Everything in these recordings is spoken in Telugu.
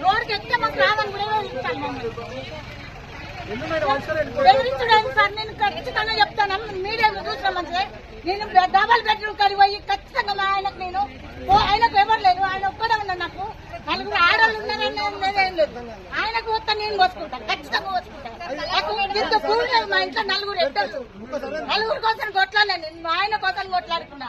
రోడ్కి ఎక్కితే మాకు రాదని కూడా ఇస్తాను బెదిరించడానికి సార్. నేను ఖచ్చితంగా చెప్తాను, మీడియాలో చూసిన మంచిగా నేను డబల్ బెడ్రూమ్ కలిగి పోయి ఖచ్చితంగా మా ఆయనకు నేను ఆయనకు ఎవరు లేదు, ఆయన ఒక్కడే ఉన్నా, నాకు నలుగురు ఆడవాళ్ళు ఉన్నారని లేదేం లేదు. ఆయనకు వస్తా నేను పోసుకుంటాను, ఖచ్చితంగా పోసుకుంటాను. నాకు ఇంత భూమి లేదు, మా ఇంట్లో నలుగురు ఎట్టలు, నలుగురు కోసం కొట్లాడలే, నేను మా ఆయన కోసం కొట్లాడుకున్నా.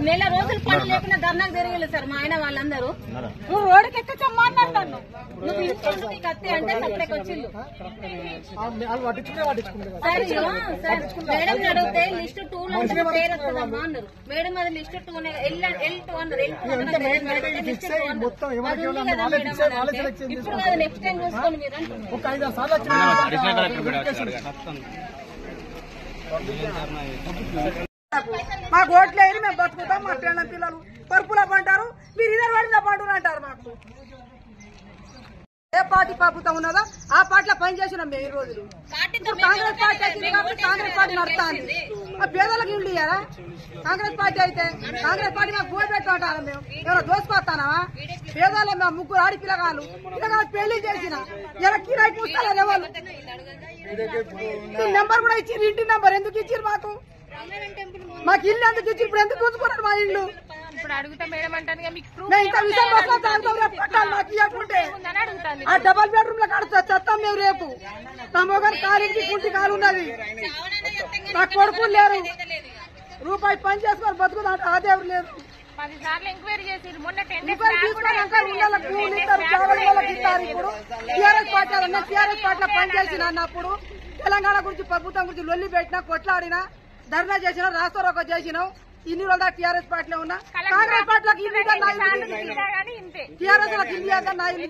నెల రోజులు పని లేకుండా ధర్నాకు తిరిగి సార్ మా ఆయన వాళ్ళందరూ. నువ్వు రోడ్డుకి ఎక్కచ్చమ్మా అన్నారు నన్ను, నువ్వు ఇంట్లో నీకు అత్తే అంటే సపరేట్ వచ్చిండు. మేడం అడిగితే లిస్ట్ 2లో పేరు వస్తుందమ్మా అన్నారు. మేడం అది లిస్ట్ 2 L2 అన్నారు. ఇప్పుడు కదా నెక్స్ట్ టైం చూసుకోండి మీరు. మాకు ఓట్లు వేయని మేము బతుకుతాం, మా పిల్లల పిల్లలు పరుపుల పంటారు, మీరు ఇదే పడిన పండుగ అంటారు. మాకు ఏ పార్టీ ప్రభుత్వం ఉన్నదో ఆ పార్టీలో పనిచేసినాం మేము ఈ రోజులు. కాంగ్రెస్ పార్టీ వచ్చింది కాబట్టి కాంగ్రెస్ పార్టీ నడుస్తుంది. ఆ పేదలకు ఇల్లు ఇయ్యారా? కాంగ్రెస్ పార్టీ అయితే కాంగ్రెస్ పార్టీ మాకు భూమి పెట్టమంటారా? మేము ఎవరో దోసుకొస్తానావా? పేదలు మేము ముగ్గురు ఆడి పిల్లగాలు పెళ్లి చేసిన ఇలా కిరాయి పూస్తారా? ఎవరు నెంబర్ కూడా ఇచ్చి, ఇంటి నెంబర్ ఎందుకు ఇచ్చారు మాకు? మాకు ఇల్లు ఎందుకు ఇచ్చి ఇప్పుడు ఎందుకు కూర్చుకున్నారు మా ఇల్లు? ఆ డబల్ బెడ్రూమ్ లో కడుతా చెత్తాం మేము రేపు. నా మొగలు కాలింటి కుంటి కాలు ఉన్నది, నా కొడుకులు లేరు, రూపాయి పని చేసుకొని బతుకుదా అదే ఎవరు లేరు. ఎంక్వైరీ తీసుకొని ఇప్పుడు టీఆర్ఎస్ పార్టీ టీఆర్ఎస్ పార్టీలో పనిచేసిన అన్నప్పుడు తెలంగాణ గురించి ప్రభుత్వం గురించి లొల్లి పెట్టినా, కొట్లాడినా, ధర్నా చేసినా, రాస్తారోకో చేసినాం. ఇన్ని రోజులు టీఆర్ఎస్ పార్టీలో ఉన్నా. కాంగ్రెస్ పార్టీలకు ఇల్లు టీఆర్ఎస్ లకు ఇల్లు నా ఇల్లు